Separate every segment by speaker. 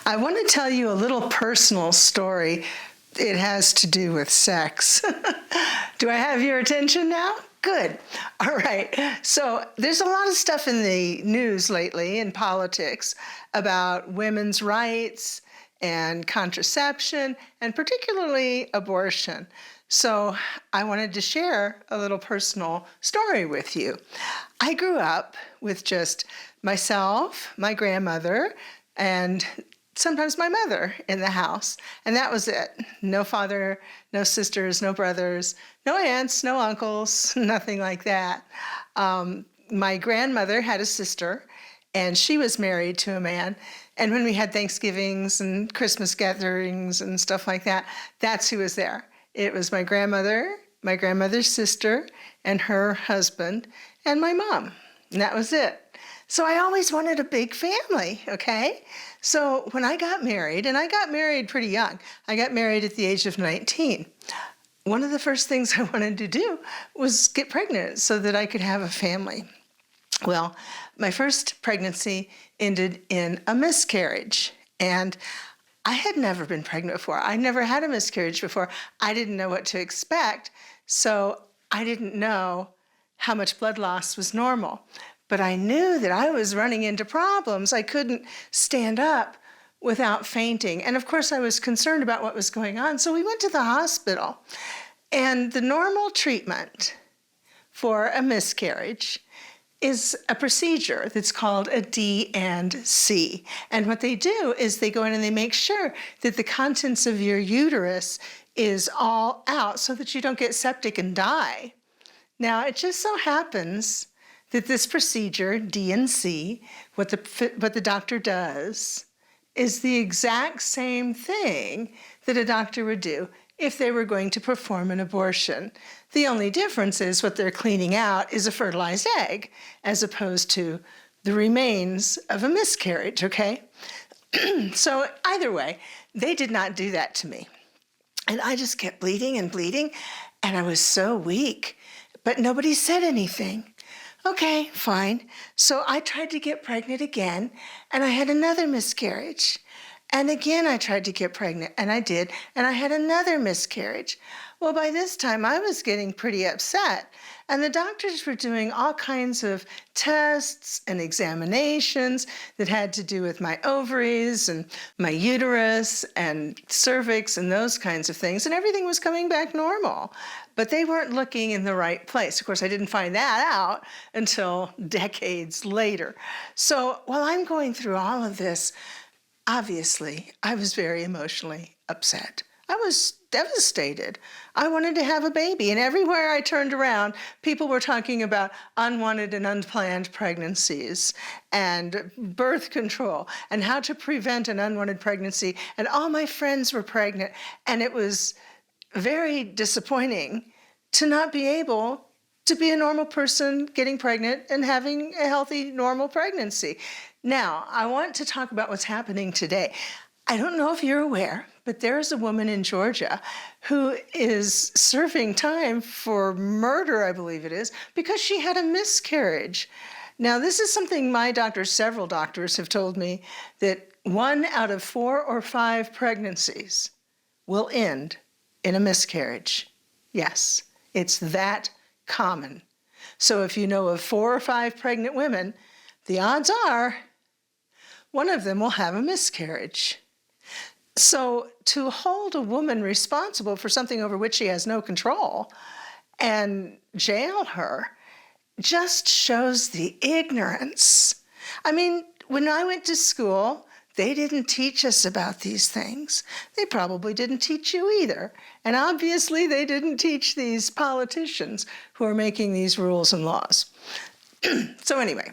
Speaker 1: I want to tell you a little personal story. It has to do with sex. Do I have your attention now? Good. All right. So there's a lot of stuff in the news lately in politics about women's rights and contraception, and particularly abortion. So I wanted to share a little personal story with you. I grew up with just myself, my grandmother, and sometimes my mother in the house, and that was it. No father, no sisters, no brothers, no aunts, no uncles, nothing like that. My grandmother had a sister, and she was married to a man, and when we had Thanksgivings and Christmas gatherings and stuff like that, that's who was there. It was my grandmother, my grandmother's sister, and her husband, and my mom, and that was it. So I always wanted a big family, okay? So when I got married, and I got married pretty young, I got married at the age of 19. One of the first things I wanted to do was get pregnant so that I could have a family. Well, my first pregnancy ended in a miscarriage, and I had never been pregnant before. I never had a miscarriage before. I didn't know what to expect, so I didn't know how much blood loss was normal. But I knew that I was running into problems. I couldn't stand up without fainting. And of course, I was concerned about what was going on. So we went to the hospital. And the normal treatment for a miscarriage is a procedure that's called a D&C. And what they do is they go in and they make sure that the contents of your uterus is all out so that you don't get septic and die. Now, it just so happens that this procedure, D&C, what the doctor does, is the exact same thing that a doctor would do if they were going to perform an abortion. The only difference is what they're cleaning out is a fertilized egg, as opposed to the remains of a miscarriage, okay? So either way, they did not do that to me. And I just kept bleeding and bleeding, and I was so weak, but nobody said anything. Okay, fine. So I tried to get pregnant again, and I had another miscarriage. And again, I tried to get pregnant, and I did, and I had another miscarriage. Well, by this time, I was getting pretty upset, and the doctors were doing all kinds of tests and examinations that had to do with my ovaries and my uterus and cervix and those kinds of things, and everything was coming back normal. But they weren't looking in the right place. Of course, I didn't find that out until decades later. So while I'm going through all of this, obviously, I was very emotionally upset. I was devastated. I wanted to have a baby, and everywhere I turned around, people were talking about unwanted and unplanned pregnancies and birth control and how to prevent an unwanted pregnancy, and all my friends were pregnant, and it was very disappointing to not be able to be a normal person getting pregnant and having a healthy, normal pregnancy. Now, I want to talk about what's happening today. I don't know if you're aware, but there's a woman in Georgia who is serving time for murder, I believe it is, because she had a miscarriage. Now, this is something my doctors, several doctors, have told me, that 1 out of 4 or 5 pregnancies will end in a miscarriage. Yes, it's that common. So if you know of 4 or 5 pregnant women, the odds are one of them will have a miscarriage. So to hold a woman responsible for something over which she has no control and jail her just shows the ignorance. I mean, when I went to school, they didn't teach us about these things. They probably didn't teach you either. And obviously they didn't teach these politicians who are making these rules and laws. So anyway,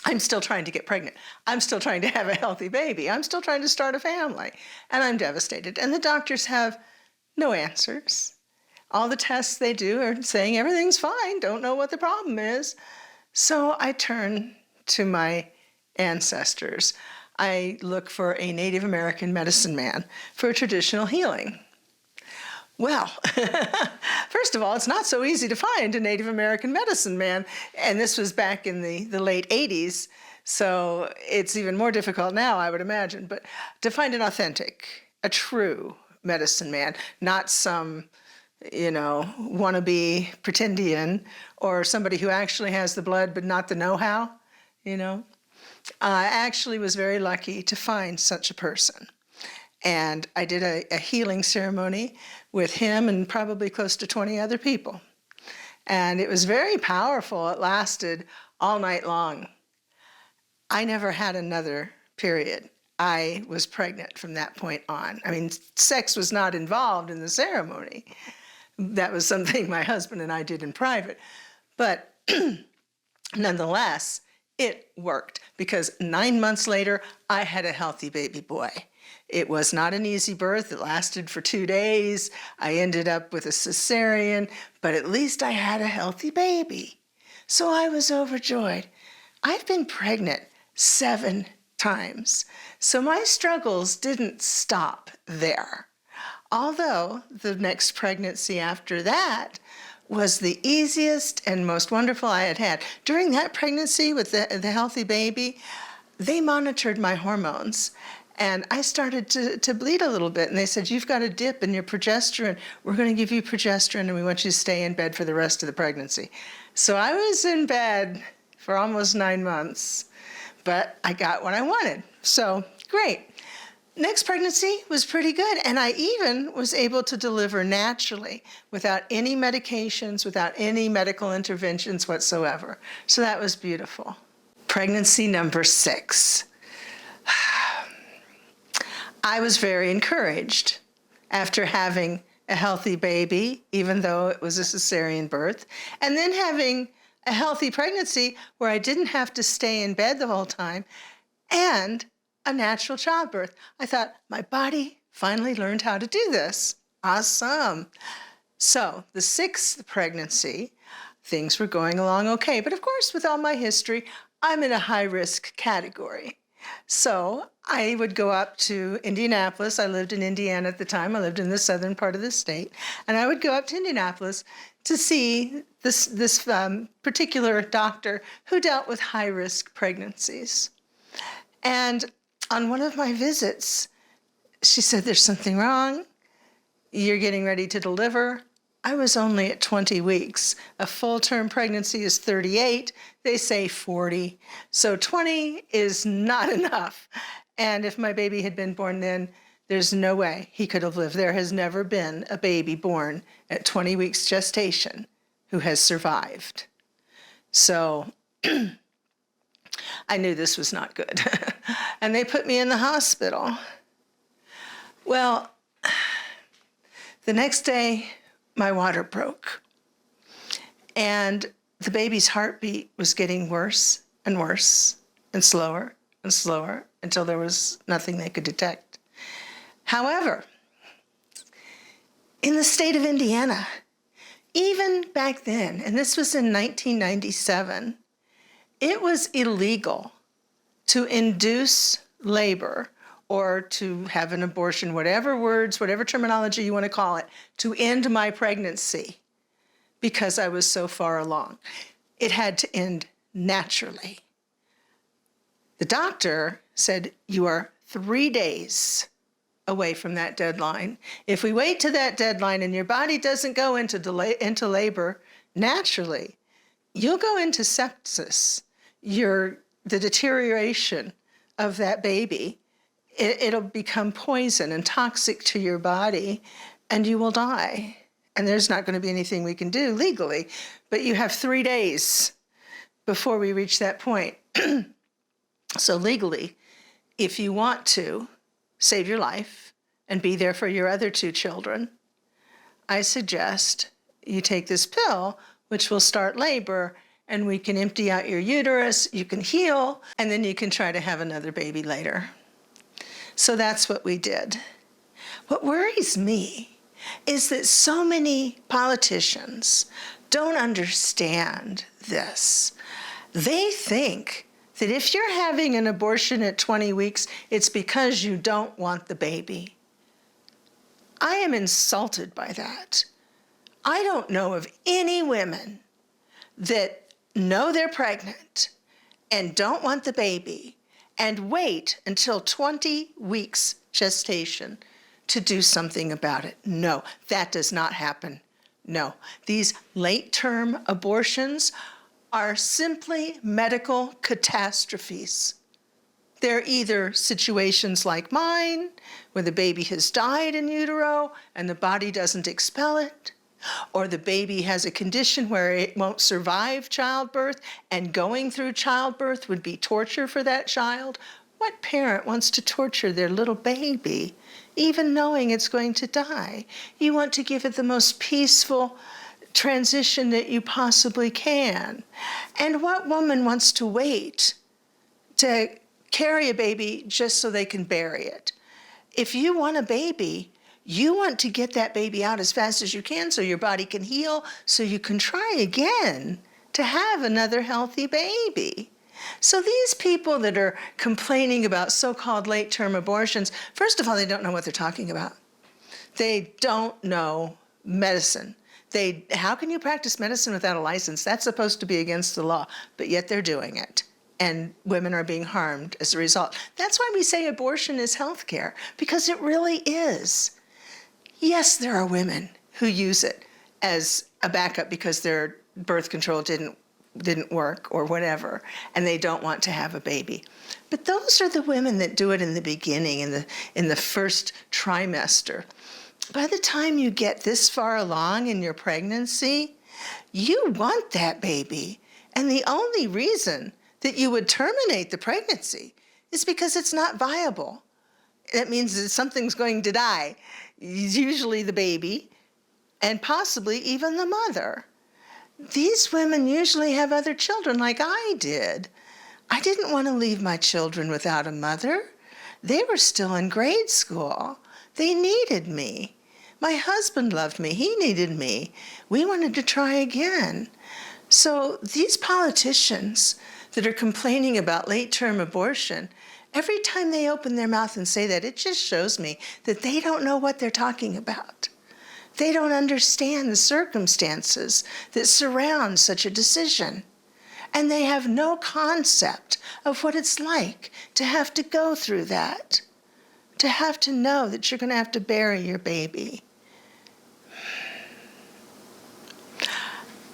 Speaker 1: I'm still trying to get pregnant. I'm still trying to have a healthy baby. I'm still trying to start a family. And I'm devastated. And the doctors have no answers. All the tests they do are saying everything's fine, don't know what the problem is. So I turn to my ancestors. I look for a Native American medicine man for traditional healing. Well, first of all, it's not so easy to find a Native American medicine man, and this was back in the late 80s. So it's even more difficult now, I would imagine. But to find an authentic, a true medicine man, not some, wannabe pretendian or somebody who actually has the blood but not the know-how, I actually was very lucky to find such a person. And I did a healing ceremony with him and probably close to 20 other people. And it was very powerful. It lasted all night long. I never had another period. I was pregnant from that point on. I mean, sex was not involved in the ceremony. That was something my husband and I did in private. But nonetheless, it worked because 9 months later, I had a healthy baby boy. It was not an easy birth. It lasted for 2 days. I ended up with a cesarean, but at least I had a healthy baby. So I was overjoyed. I've been pregnant 7 times. So my struggles didn't stop there. Although the next pregnancy after that was the easiest and most wonderful I had had. During that pregnancy with the healthy baby, they monitored my hormones. And I started to bleed a little bit. And they said, you've got a dip in your progesterone. We're going to give you progesterone, and we want you to stay in bed for the rest of the pregnancy. So I was in bed for almost 9 months, but I got what I wanted. So great. Next pregnancy was pretty good. And I even was able to deliver naturally without any medications, without any medical interventions whatsoever. So that was beautiful. Pregnancy number 6. I was very encouraged after having a healthy baby, even though it was a cesarean birth, and then having a healthy pregnancy where I didn't have to stay in bed the whole time, and a natural childbirth. I thought, my body finally learned how to do this. Awesome. So the 6th pregnancy, things were going along okay. But of course, with all my history, I'm in a high-risk category. So I would go up to Indianapolis. I lived in Indiana at the time. I lived in the southern part of the state. And I would go up to Indianapolis to see this particular doctor who dealt with high-risk pregnancies. And on one of my visits, she said, there's something wrong. You're getting ready to deliver. I was only at 20 weeks. A full-term pregnancy is 38. They say 40. So 20 is not enough. And if my baby had been born then, there's no way he could have lived. There has never been a baby born at 20 weeks gestation who has survived. So I knew this was not good. And they put me in the hospital. Well, the next day, my water broke. And the baby's heartbeat was getting worse and worse and slower until there was nothing they could detect. However, in the state of Indiana, even back then, and this was in 1997, it was illegal to induce labor or to have an abortion, whatever words, whatever terminology you want to call it, to end my pregnancy because I was so far along. It had to end naturally. The doctor said, you are 3 days away from that deadline. If we wait to that deadline and your body doesn't go into labor naturally, you'll go into sepsis. The deterioration of that baby, it'll become poison and toxic to your body, and you will die. And there's not going to be anything we can do legally, but you have 3 days before we reach that point. So legally, if you want to save your life and be there for your other 2 children, I suggest you take this pill, which will start labor, and we can empty out your uterus, you can heal, and then you can try to have another baby later. So that's what we did. What worries me is that so many politicians don't understand this. They think that if you're having an abortion at 20 weeks, it's because you don't want the baby. I am insulted by that. I don't know of any women that know they're pregnant and don't want the baby and wait until 20 weeks gestation to do something about it. No, that does not happen. No, these late-term abortions are simply medical catastrophes. They're either situations like mine, where the baby has died in utero and the body doesn't expel it, or the baby has a condition where it won't survive childbirth, and going through childbirth would be torture for that child. What parent wants to torture their little baby, even knowing it's going to die? You want to give it the most peaceful transition that you possibly can. And what woman wants to wait to carry a baby just so they can bury it? If you want a baby, you want to get that baby out as fast as you can so your body can heal, so you can try again to have another healthy baby. So these people that are complaining about so-called late-term abortions, first of all, they don't know what they're talking about. They don't know medicine. How can you practice medicine without a license? That's supposed to be against the law, but yet they're doing it. And women are being harmed as a result. That's why we say abortion is health care, because it really is. Yes, there are women who use it as a backup because their birth control didn't work or whatever, and they don't want to have a baby. But those are the women that do it in the beginning, in the first trimester. By the time you get this far along in your pregnancy, you want that baby. And the only reason that you would terminate the pregnancy is because it's not viable. That means that something's going to die, usually the baby, and possibly even the mother. These women usually have other children like I did. I didn't want to leave my children without a mother. They were still in grade school. They needed me. My husband loved me. He needed me. We wanted to try again. So these politicians that are complaining about late-term abortion, every time they open their mouth and say that, it just shows me that they don't know what they're talking about. They don't understand the circumstances that surround such a decision. And they have no concept of what it's like to have to go through that, to have to know that you're going to have to bury your baby.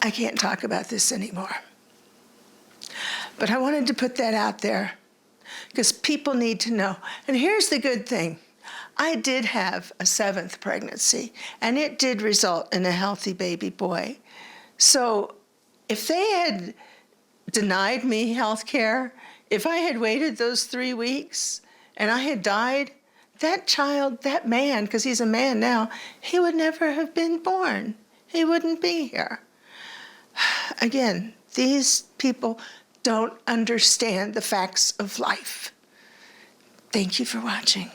Speaker 1: I can't talk about this anymore. But I wanted to put that out there because people need to know. And here's the good thing. I did have a 7th pregnancy, and it did result in a healthy baby boy. So if they had denied me health care, if I had waited those 3 weeks and I had died, that child, that man, because he's a man now, he would never have been born. He wouldn't be here. Again, these people don't understand the facts of life. Thank you for watching.